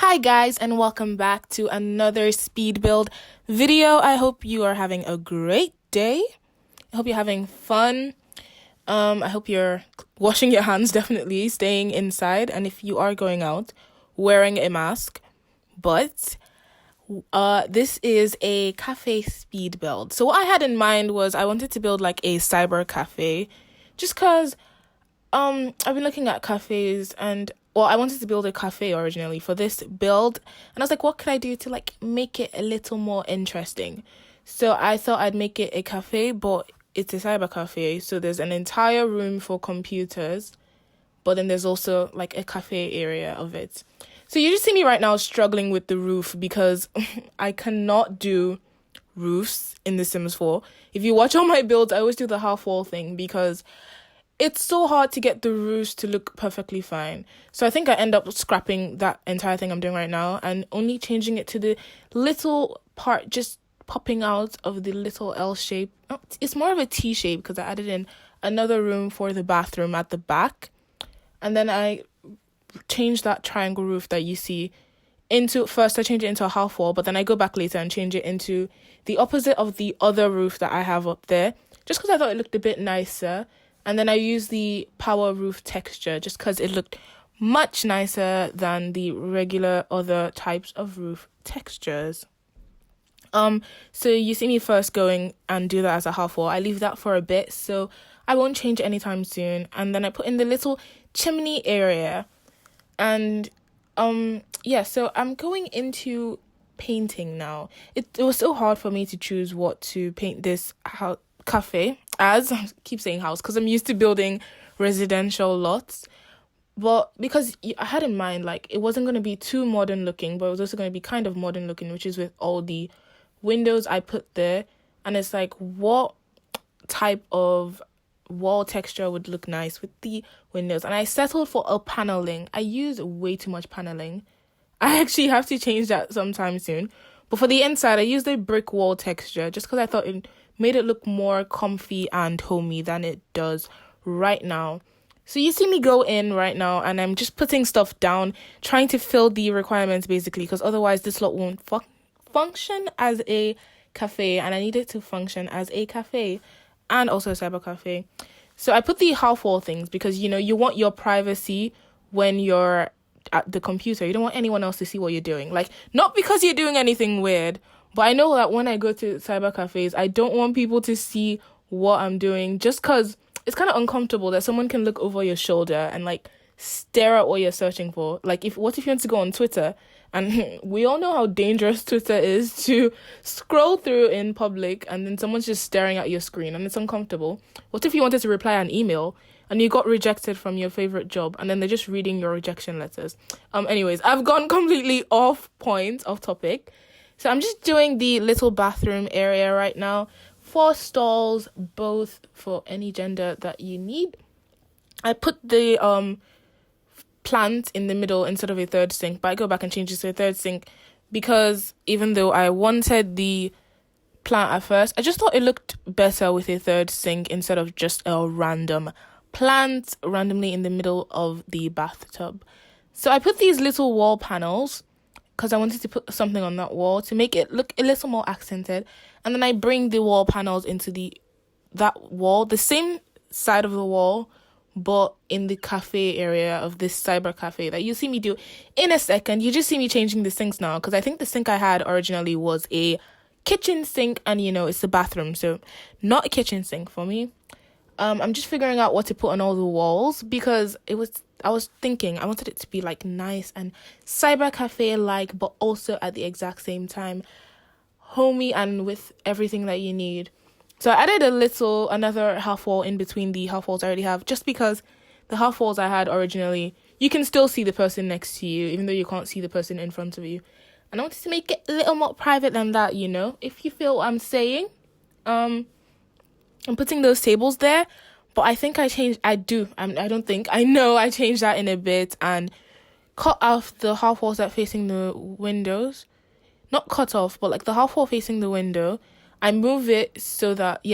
Hi guys, and welcome back to another speed build video. I hope you are having a great day. I hope you're having fun. I hope you're washing your hands, definitely staying inside, and if you are going out, wearing a mask. But this is a cafe speed build. So what I had in mind was I wanted to build like a cyber cafe, just cause I've been looking at cafes and I wanted to build a cafe originally for this build, and I was like, what could I do to like make it a little more interesting? So I thought I'd make it a cafe, but it's a cyber cafe. So there's an entire room for computers, but then there's also like a cafe area of it. So you just see me right now struggling with the roof because I cannot do roofs in The Sims 4. If you watch all my builds, I always do the half wall thing because it's so hard to get the roofs to look perfectly fine. So I think I end up scrapping that entire thing I'm doing right now and only changing it to the little part just popping out of the little L shape. Oh, it's more of a T shape because I added in another room for the bathroom at the back. And then I changed that triangle roof that you see into, first I change it into a half wall, but then I go back later and change it into the opposite of the other roof that I have up there, just because I thought it looked a bit nicer. And then I use the power roof texture just because it looked much nicer than the regular other types of roof textures. So you see me first going and do that as a half wall. I leave that for a bit, so I won't change it anytime soon. And then I put in the little chimney area. And so I'm going into painting now. It was so hard for me to choose what to paint this cafe as. I keep saying house because I'm used to building residential lots, but because I had in mind like it wasn't going to be too modern looking, but it was also going to be kind of modern looking, which is with all the windows I put there. And it's like, what type of wall texture would look nice with the windows? And I settled for a paneling. I use way too much paneling. I actually have to change that sometime soon. But for the inside, I used a brick wall texture just because I thought it made it look more comfy and homey than it does right now. So you see me go in right now and I'm just putting stuff down, trying to fill the requirements basically, because otherwise this lot won't function as a cafe, and I need it to function as a cafe and also a cyber cafe. So I put the half wall things because, you want your privacy when you're at the computer. You don't want anyone else to see what you're doing. Like, not because you're doing anything weird, but I know that when I go to cyber cafes, I don't want people to see what I'm doing just because it's kind of uncomfortable that someone can look over your shoulder and like stare at what you're searching for. Like, what if you want to go on Twitter? And we all know how dangerous Twitter is to scroll through in public and then someone's just staring at your screen and it's uncomfortable. What if you wanted to reply an email and you got rejected from your favorite job and then they're just reading your rejection letters? Anyways, I've gone completely off topic. So I'm just doing the little bathroom area right now. 4 stalls, both for any gender that you need. I put the plant in the middle instead of a third sink, but I go back and change it to a third sink because even though I wanted the plant at first, I just thought it looked better with a third sink instead of just a random plant randomly in the middle of the bathtub. So I put these little wall panels because I wanted to put something on that wall to make it look a little more accented. And then I bring the wall panels into that wall, the same side of the wall, but in the cafe area of this cyber cafe that you see me do in a second. You just see me changing the sinks now because I think the sink I had originally was a kitchen sink and, it's the bathroom. So not a kitchen sink for me. I'm just figuring out what to put on all the walls because I was thinking I wanted it to be like nice and cyber cafe like, but also at the exact same time homey and with everything that you need. So I added another half wall in between the half walls I already have, just because the half walls I had originally, you can still see the person next to you even though you can't see the person in front of you. And I wanted to make it a little more private than that, if you feel what I'm saying. I'm putting those tables there, but I think I know I changed that in a bit and cut off the half walls that facing the windows. Not cut off, but like the half wall facing the window. I move it so that,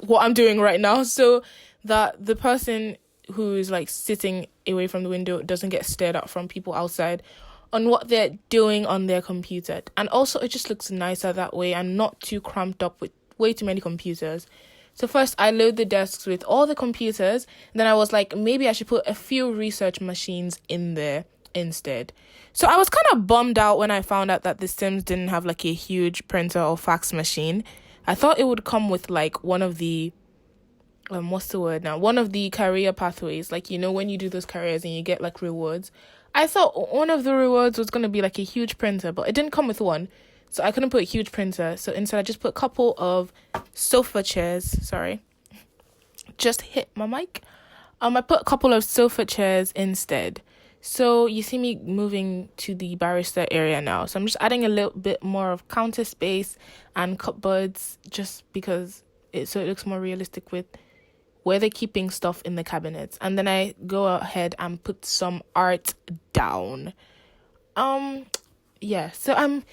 what I'm doing right now, so that the person who is like sitting away from the window doesn't get stared at from people outside. on what they're doing on their computer. And also it just looks nicer that way and not too cramped up with way too many computers. So first I load the desks with all the computers. Then I was like, maybe I should put a few research machines in there instead. So I was kind of bummed out when I found out that the Sims didn't have like a huge printer or fax machine. I thought it would come with like one of the what's the word now? One of the career pathways, like, you know, when you do those careers and you get like rewards. I thought one of the rewards was going to be like a huge printer, but it didn't come with one. So I couldn't put a huge printer. So instead I just put a couple of sofa chairs. Sorry. Just hit my mic. I put a couple of sofa chairs instead. So you see me moving to the barrister area now. So I'm just adding a little bit more of counter space and cupboards just because it looks more realistic with where they're keeping stuff in the cabinets. And then I go ahead and put some art down. Yeah, so I'm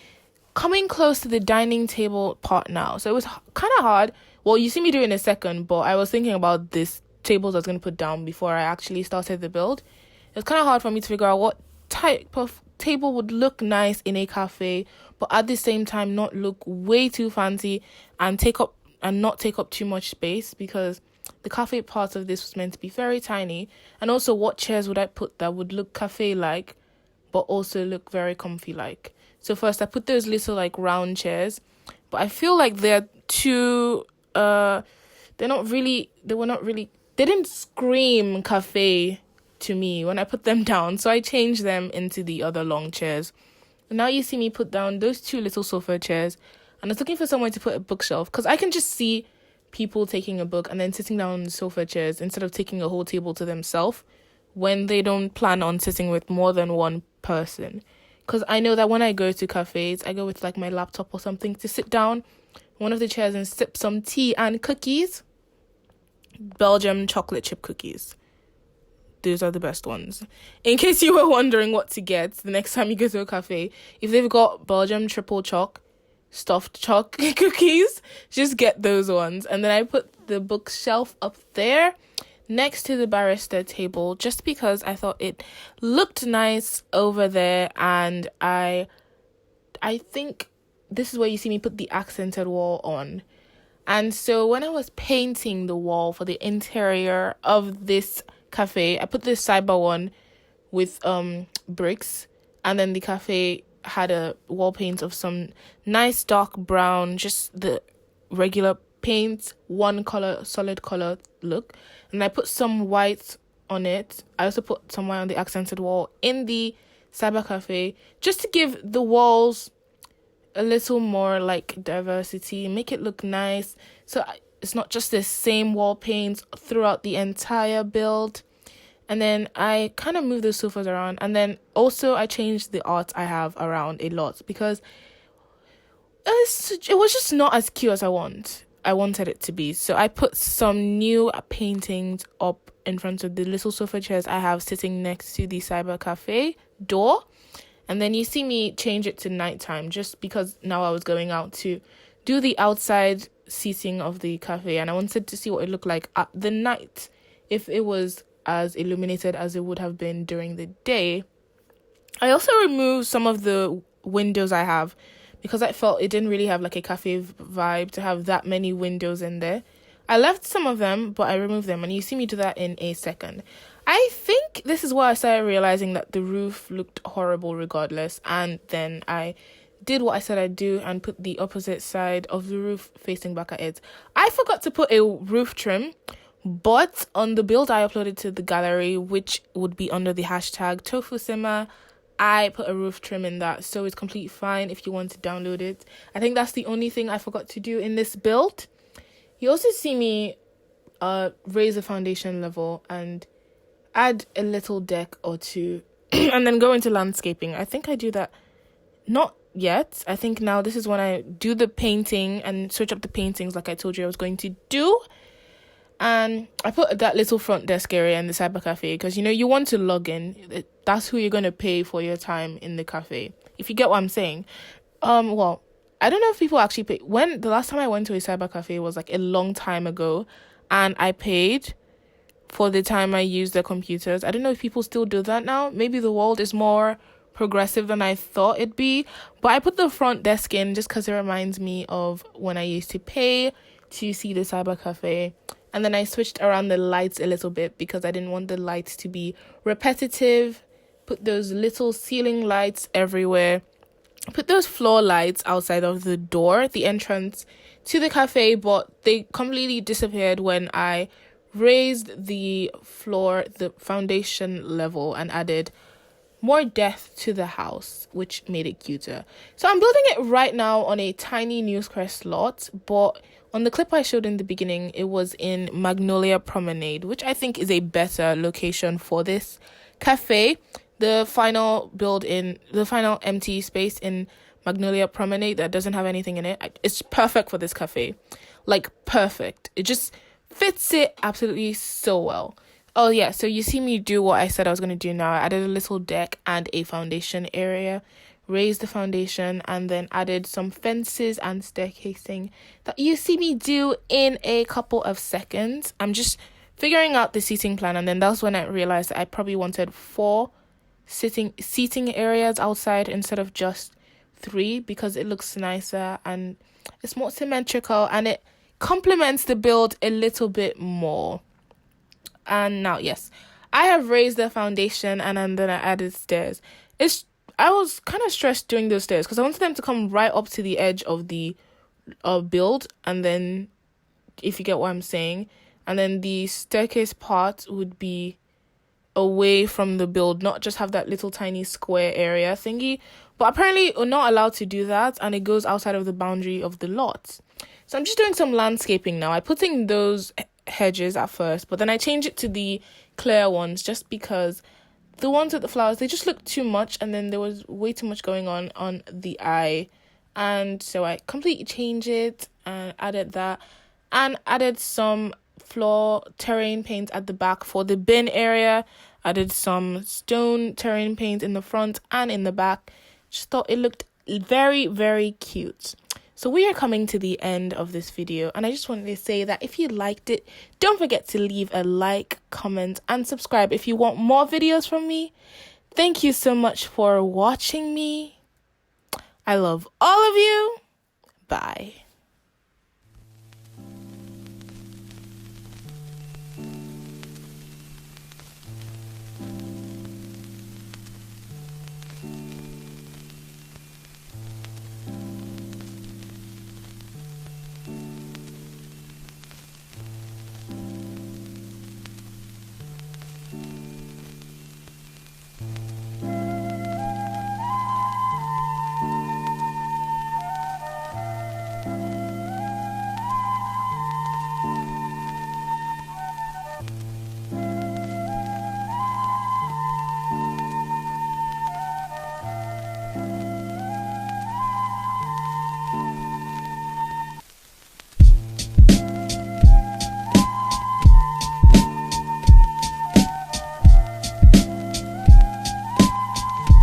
coming close to the dining table part now. So it was kind of hard. Well, you see me do it in a second, but I was thinking about this tables I was going to put down before I actually started the build. It was kind of hard for me to figure out what type of table would look nice in a cafe, but at the same time not look way too fancy and not take up too much space, because the cafe part of this was meant to be very tiny. And also, what chairs would I put that would look cafe-like, but also look very comfy-like? So first, I put those little, like, round chairs. But I feel like they're too, they didn't scream cafe to me when I put them down. So I changed them into the other long chairs. And now you see me put down those two little sofa chairs. And I was looking for somewhere to put a bookshelf, because I can just see people taking a book and then sitting down on the sofa chairs instead of taking a whole table to themselves when they don't plan on sitting with more than one person. Because I know that when I go to cafes, I go with like my laptop or something to sit down one of the chairs and sip some tea and cookies. Belgium chocolate chip cookies. Those are the best ones. In case you were wondering what to get the next time you go to a cafe, if they've got Belgium triple choc, stuffed choc cookies, just get those ones. And then I put the bookshelf up there next to the barrister table just because I thought it looked nice over there. And I think this is where you see me put the accented wall on. And so when I was painting the wall for the interior of this cafe, I put this cyber one with bricks, and then the cafe had a wall paint of some nice dark brown, just the regular paint, one color, solid color look. And I put some white on it. I also put some white on the accented wall in the cyber cafe just to give the walls a little more like diversity, make it look nice. So it's not just the same wall paint throughout the entire build. And then I kind of moved the sofas around. And then also I changed the art I have around a lot because it was just not as cute as I wanted it to be. So I put some new paintings up in front of the little sofa chairs I have sitting next to the cyber cafe door. And then you see me change it to nighttime just because now I was going out to do the outside seating of the cafe. And I wanted to see what it looked like at the night if it was as illuminated as it would have been during the day. I also removed some of the windows I have because I felt it didn't really have like a cafe vibe to have that many windows in there. I left some of them, but I removed them, and you see me do that in a second. I think this is why I started realizing that the roof looked horrible regardless, and then I did what I said I'd do and put the opposite side of the roof facing back at it. I forgot to put a roof trim, but on the build I uploaded to the gallery, which would be under the hashtag TofuSimmer, I put a roof trim in that, so it's completely fine if you want to download it. I think that's the only thing I forgot to do in this build. You also see me raise the foundation level and add a little deck or two and then go into landscaping. I think I do that not yet. I think now this is when I do the painting and switch up the paintings like I told you I was going to do. And I put that little front desk area in the cyber cafe because, you know, you want to log in. That's who you're going to pay for your time in the cafe, if you get what I'm saying. Well, I don't know if people actually pay. When the last time I went to a cyber cafe was like a long time ago, and I paid for the time I used the computers. I don't know if people still do that now. Maybe the world is more progressive than I thought it'd be. But I put the front desk in just because it reminds me of when I used to pay to see the cyber cafe. And then I switched around the lights a little bit because I didn't want the lights to be repetitive. Put those little ceiling lights everywhere. Put those floor lights outside of the door, the entrance to the cafe, but they completely disappeared when I raised the foundation level, and added more depth to the house, which made it cuter. So I'm building it right now on a tiny Newscrest lot, but on the clip I showed in the beginning, it was in Magnolia Promenade, which I think is a better location for this cafe. The final empty space in Magnolia Promenade that doesn't have anything in it, it's perfect for this cafe. Like, perfect. It just fits it absolutely so well. Oh yeah, so you see me do what I said I was going to do now. I added a little deck and a foundation area, raised the foundation, and then added some fences and staircasing that you see me do in a couple of seconds. I'm just figuring out the seating plan, and then that's when I realized that I probably wanted 4 seating areas outside instead of just 3, because it looks nicer and it's more symmetrical and it complements the build a little bit more. And now, yes, I have raised the foundation and then I added stairs. I was kind of stressed doing those stairs because I wanted them to come right up to the edge of the build, and then, if you get what I'm saying, and then the staircase part would be away from the build, not just have that little tiny square area thingy. But apparently we're not allowed to do that, and it goes outside of the boundary of the lot. So I'm just doing some landscaping now. I put in those hedges at first, but then I changed it to the clear ones just because the ones with the flowers, they just looked too much, and then there was way too much going on the eye. And so I completely changed it and added that, and added some floor terrain paint at the back for the bin area. Added some stone terrain paint in the front and in the back. Just thought it looked very, very cute. So we are coming to the end of this video, and I just wanted to say that if you liked it, don't forget to leave a like, comment, and subscribe if you want more videos from me. Thank you so much for watching me. I love all of you. Bye.